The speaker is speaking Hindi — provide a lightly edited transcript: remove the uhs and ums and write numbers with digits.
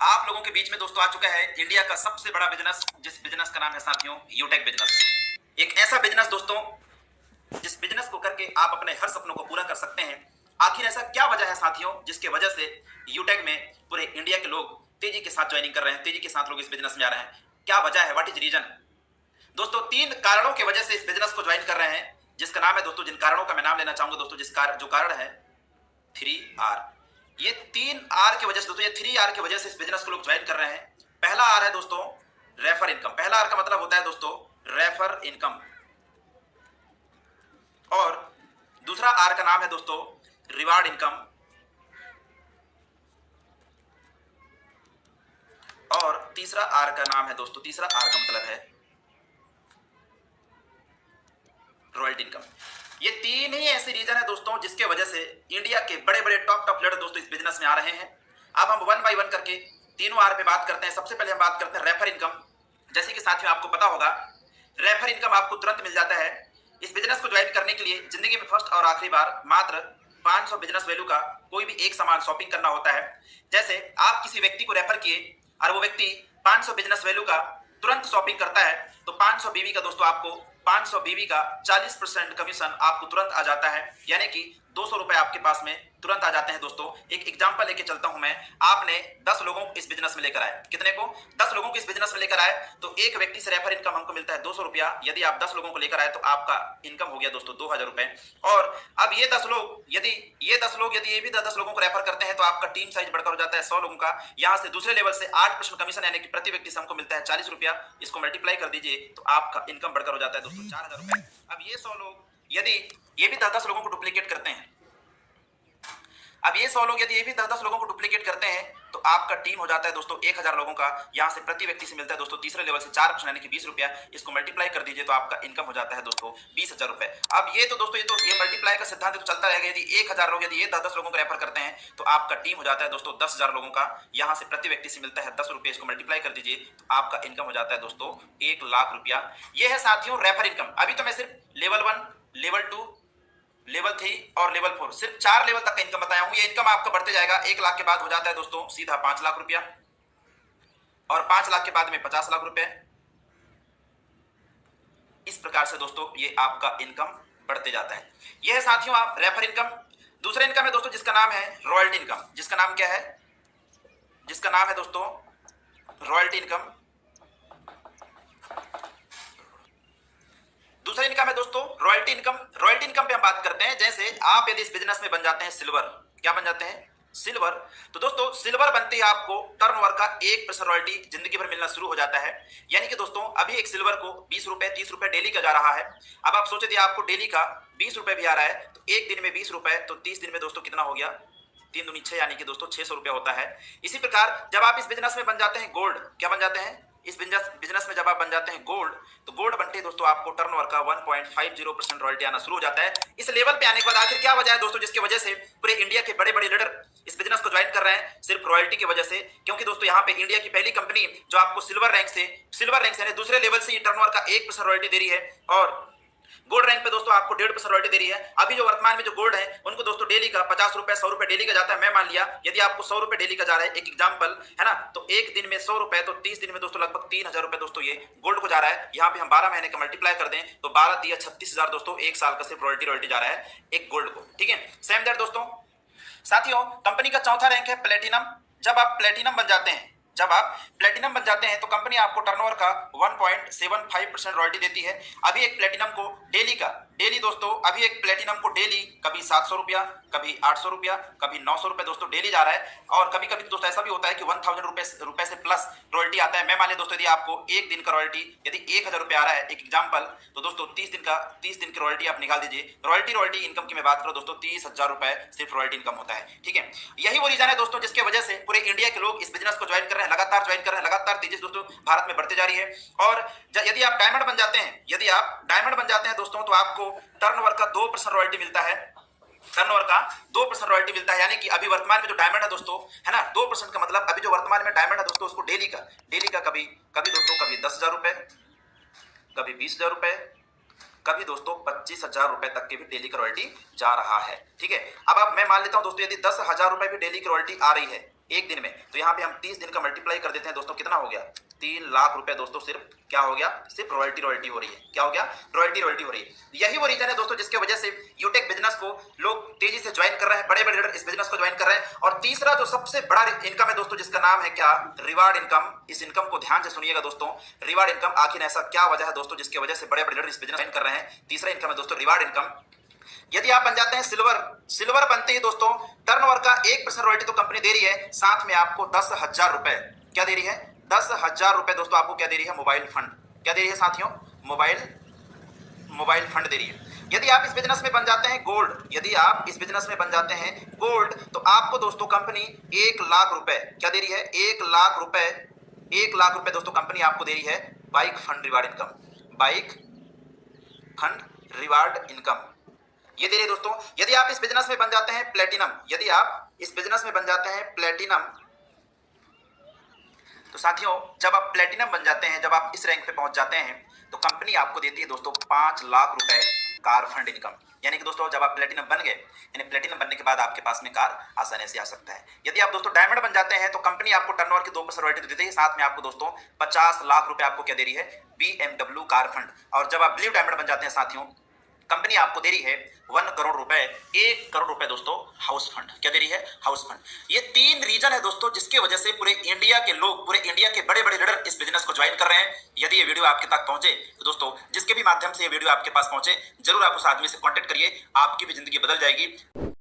आप लोगों के बीच में दोस्तों आ चुका है इंडिया का सबसे बड़ा बिजनेस, जिस बिजनेस का नाम है साथियों यूटेक बिजनेस। एक ऐसा बिजनेस दोस्तों जिस बिजनेस को करके आप अपने हर सपनों को पूरा कर सकते हैं। आखिर ऐसा क्या वजह है साथियों जिसके वजह से यूटेक में पूरे इंडिया के लोग तेजी के साथ ज्वाइनिंग कर रहे हैं, तेजी के साथ लोग इस बिजनेस में आ रहे हैं? क्या वजह है, व्हाट इज रीजन? दोस्तों तीन कारणों की वजह से इस बिजनेस को ज्वाइन कर रहे हैं, जिसका नाम है दोस्तों, जिन कारणों का मैं नाम लेना चाहूंगा दोस्तों, जो कारण है 3R। ये 3R की वजह से दोस्तों, ये 3R की वजह से इस बिजनेस को लोग ज्वाइन कर रहे हैं। पहला आर है दोस्तों रेफर इनकम। पहला आर का मतलब होता है दोस्तों रेफर इनकम, और दूसरा आर का नाम है दोस्तों रिवार्ड इनकम, और तीसरा आर का नाम है दोस्तों, तीसरा आर का मतलब है रॉयल्टी इनकम। ये तीन ही ऐसे रीजन है दोस्तों जिसके वजह से इंडिया के बड़े बड़े टॉप लीडर दोस्तों इस बिजनेस में आ रहे हैं। अब हम वन बाय वन करके तीनों आर पे बात करते हैं। सबसे पहले हम बात करते हैं रेफर इनकम। जैसे कि साथियों आपको पता होगा, रेफर इनकम आपको तुरंत मिल जाता है। इस बिजनेस को ज्वाइन करने के लिए जिंदगी में फर्स्ट और आखिरी बार मात्र 500 बिजनेस वैल्यू का कोई भी एक सामान शॉपिंग करना होता है। जैसे आप किसी व्यक्ति को रेफर किए और वो व्यक्ति 500 बिजनेस वैल्यू का तुरंत शॉपिंग करता है, तो 500 बीवी का दोस्तों आपको 500 बीवी का 40% कमीशन आपको तुरंत आ जाता है, यानी कि 200 रुपए आपके पास में तुरंत आ जाते हैं। दोस्तों एक एग्जांपल लेके चलता हूं मैं। आपने 10 लोगों को इस बिजनेस में लेकर आए, कितने को? 10 लोगों को इस बिजनेस में लेकर आए, तो एक व्यक्ति से रेफर इनकम हमको मिलता है 200 रुपया। यदि आप 10 लोगों को लेकर आए तो आपका इनकम हो गया दोस्तों 2000 रुपए। और अब ये 10 लोग यदि ये भी 10 लोगों को रेफर करते हैं तो आपका टीम साइज बढ़कर हो जाता है 100 लोगों का। यहां से दूसरे लेवल से 8% कमीशन, यानी कि प्रति व्यक्ति से हमको मिलता है 40 रुपया। इसको मल्टीप्लाई कर दीजिए तो आपका इनकम बढ़कर हो जाता है दोस्तों 4000 रुपए। अब ये 100 लोग यदि ये भी 10 लोगों को डुप्लीकेट करते हैं, अब ये 100 लोग यदि ये भी 10 लोगों को डुप्लीकेट करते हैं तो आपका टीम हो जाता है दोस्तों 1000 लोगों का। यहां से प्रति व्यक्ति से मिलता है दोस्तों तीसरे लेवल से 4% यानी कि 20 रुपया। इसको मल्टीप्लाई कर दीजिए तो आपका इनकम हो जाता है दोस्तों 20,000 रुपए। अब ये तो दोस्तों ये मल्टीप्लाई का सिद्धांत तो चलता रहेगा। यदि 1000 लोग यदि ये 10 लोगों को रेफर करते हैं तो आपका टीम हो जाता है दोस्तों 10,000 लोगों का। यहां से प्रति व्यक्ति से मिलता है 10 रुपये। इसको मल्टीप्लाई कर दीजिए तो आपका इनकम हो जाता है दोस्तों 1,00,000 रुपया। यह है साथियों रेफर इनकम। अभी तो मैं सिर्फ लेवल 1, लेवल 2, लेवल 3 और लेवल 4 सिर्फ 4 लेवल तक का इनकम बताया हूं। ये इनकम आपका बढ़ते जाएगा। 1,00,000 के बाद हो जाता है दोस्तों सीधा 5,00,000 रुपया, और 5,00,000 के बाद में 50,00,000 रुपए। इस प्रकार से दोस्तों ये आपका इनकम बढ़ते जाता है। यह है साथियों आप रेफर इनकम। दूसरा इनकम है दोस्तों जिसका नाम है रॉयल्टी इनकम। जिसका नाम क्या है? जिसका नाम है दोस्तों रॉयल्टी इनकम। दूसरा इनकम है दोस्तों रॉयल्टी इनकम। रॉयल्टी इनकम पे हम बात करते हैं। जैसे आप यदि इस बिजनेस में बन जाते हैं सिल्वर, क्या बन जाते हैं? सिल्वर। तो दोस्तों सिल्वर बनते ही आपको टर्नओवर का 1% रॉयल्टी जिंदगी भर मिलना शुरू हो जाता है। यानी कि दोस्तों अभी एक सिल्वर को 20 रुपए 30 रुपए डेली का जा रहा है। अब आप सोचे थे आपको डेली का 20 रुपए भी आ रहा है, तो एक दिन में 20 रुपए, तो 30 दिन में दोस्तों कितना हो गया? 3 दूनी 6, यानी कि दोस्तों 600 रुपया होता है। इसी प्रकार जब आप इस बिजनेस में बन जाते हैं गोल्ड, क्या बन जाते हैं? इस बिजनेस में जब आप बन जाते हैं गोल्ड, तो गोल्ड बनते ही दोस्तों आपको टर्नओवर का 1.50% रॉयल्टी आना शुरू हो जाता है। इस लेवल पे आने के बाद आखिर क्या वजह है दोस्तों जिसकी वजह से पूरे इंडिया के बड़े बड़े लीडर इस बिजनेस को ज्वाइन कर रहे हैं? सिर्फ रॉयल्टी की वजह से। क्योंकि दोस्तों यहाँ पे इंडिया की पहली कंपनी जो आपको सिल्वर रैंक से यानी दूसरे लेवल से टर्नओवर का 1% रॉयल्टी दे रही है, और गोल्ड रैंक पे दोस्तों आपको 1.5% रॉयल्टी दे रही है। अभी जो वर्तमान में जो गोल्ड है उनको दोस्तों डेली का 50 रुपए 100 रुपए डेली का जाता है। मैं मान लिया यदि आपको 100 रुपए डेली का जा रहा है, एक एग्जांपल है ना, तो एक दिन में 100 रुपए, तो 30 दिन में दोस्तों लगभग 3,000 रुपए दोस्तों ये गोल्ड को जा रहा है। यहाँ पे हम 12 महीने का मल्टीप्लाई कर दें तो 12 दिया 36,000 दोस्तों, एक साल का सिर्फ रॉयल्टी जा रहा है एक गोल्ड को। ठीक है, सेम दैट दोस्तों। साथियों कंपनी का चौथा रैंक है प्लेटिनम। जब आप प्लेटिनम बन जाते हैं तो कंपनी आपको टर्नओवर का 1.75% रॉयल्टी देती है। अभी एक प्लेटिनम को डेली दोस्तों, अभी एक प्लेटिनम को डेली कभी 700 रुपया, कभी 800 रुपया, कभी 900 रुपए दोस्तों डेली जा रहा है। और कभी कभी दोस्तों ऐसा भी होता है कि 1000 रुपए से प्लस रॉयल्टी आता है। मैं मान लिया दोस्तों यदि आपको एक दिन का रॉयल्टी यदि 1000 रुपए आ रहा है, एक एग्जाम्पल, तो दोस्तों 30 दिन की रॉयल्टी आप निकाल दीजिए। रॉयल्टी इनकम की मैं बात करूं दोस्तों 30,000 रुपए सिर्फ रॉयल्टी इनकम होता है। ठीक है, यही वो रीजन है दोस्तों जिसकी वजह से पूरे इंडिया के लोग इस बिजनेस को ज्वाइन कर रहे हैं, लगातार ज्वाइन कर रहे हैं, लगातार तेजी से दोस्तों भारत में बढ़ते जा रही है। और यदि आप डायमंड बन जाते हैं दोस्तों, तो आपको टर्नओवर का 2% रॉयल्टी मिलता है। टर्नओवर का 2% रॉयल्टी मिलता है, यानी कि अभी वर्तमान में जो डायमंड है दोस्तों, है ना, 2% का मतलब अभी जो वर्तमान में डायमंड है दोस्तों उसको डेली का कभी दोस्तों कभी 10,000 रुपए, कभी 20,000 रुपए, कभी दोस्तों 25,000 रुपए तक के भी डेली का रॉयल्टी जा रहा है। ठीक है, अब मैं मान लेता हूं दोस्तों यदि 10,000 रुपए भी डेली की रॉयल्टी आ रही है, एक दिन में। तो यहाँ पे हम 30 दिन का मल्टीप्लाई कर देते हैं दोस्तों, कितना हो गया 3 लाख रुपए दोस्तों। सिर्फ क्या हो गया, सिर्फ रॉयल्टी हो रही है। क्या हो गया, रॉयल्टी हो रही है। यही वो रीजन है दोस्तों जिसके वजह से यूटेक बिजनेस को लोग तेजी से ज्वाइन कर रहे हैं, बड़े बड़े लीडर इस बिजनेस को ज्वाइन कर रहे हैं। और तीसरा जो सबसे बड़ा इनकम है दोस्तों, जिसका नाम है क्या, रिवार्ड इनकम। इस इनकम को ध्यान से सुनिएगा दोस्तों, रिवार्ड इनकम। आखिर ऐसा क्या वजह है दोस्तों जिसकी वजह से बड़े बड़े लीडर इस बिजनेस ज्वाइन कर रहे हैं। तीसरा इनकम है दोस्तों रिवार्ड इनकम। यदि आप बन जाते हैं सिल्वर बनते ही दोस्तों टर्नओवर का 1% रॉयल्टी तो कंपनी दे रही है, साथ में आपको 10,000 रुपए क्या दे रही है, 10,000 रुपए दोस्तों आपको क्या दे रही है, मोबाइल फंड। क्या दे रही है साथियों, मोबाइल फंड दे रही है। यदि आप इस बिजनेस में बन जाते हैं गोल्ड, यदि आप इस बिजनेस में बन जाते हैं गोल्ड, तो आपको दोस्तों कंपनी 1 लाख रुपए क्या दे रही है, 1 लाख रुपए, 1 लाख रुपए दोस्तों कंपनी आपको दे रही है bike fund reward income, bike fund reward income ये दे रही है दोस्तों। यदि आप इस बिजनेस में बन जाते हैं प्लेटिनम, यदि आप इस बिजनेस में बन जाते हैं प्लेटिनम, तो साथियों जब आप प्लेटिनम बन जाते हैं, जब आप इस रैंक पे पहुंच जाते हैं, तो कंपनी आपको देती है दोस्तों 5 लाख रुपए कार फंड इनकम। यानी कि दोस्तों जब आप प्लेटिनम बन गए, यानी प्लेटिनम बनने के बाद आपके पास में कार आसानी से आ सकता है। यदि आप दोस्तों डायमंड बन जाते हैं, तो कंपनी आपको टर्नओवर की 2% रॉयल्टी देती है, साथ में आपको दोस्तों 50 लाख रुपए आपको क्या दे रही है, BMW कार फंड। और जब आप ब्लू डायमंड बन जाते हैं साथियों, कंपनी आपको दे रही है 1 करोड़ रुपए, 1 करोड़ रुपए दोस्तों हाउस फंड। क्या दे रही है, हाउस फंड। ये 3 रीजन है दोस्तों जिसकी वजह से पूरे इंडिया के लोग, पूरे इंडिया के बड़े बड़े लीडर इस बिजनेस को ज्वाइन कर रहे हैं। यदि ये वीडियो आपके तक पहुंचे तो दोस्तों जिसके भी माध्यम से ये वीडियो आपके पास पहुंचे, जरूर आप उस आदमी से कांटेक्ट करिए, आपकी भी जिंदगी बदल जाएगी।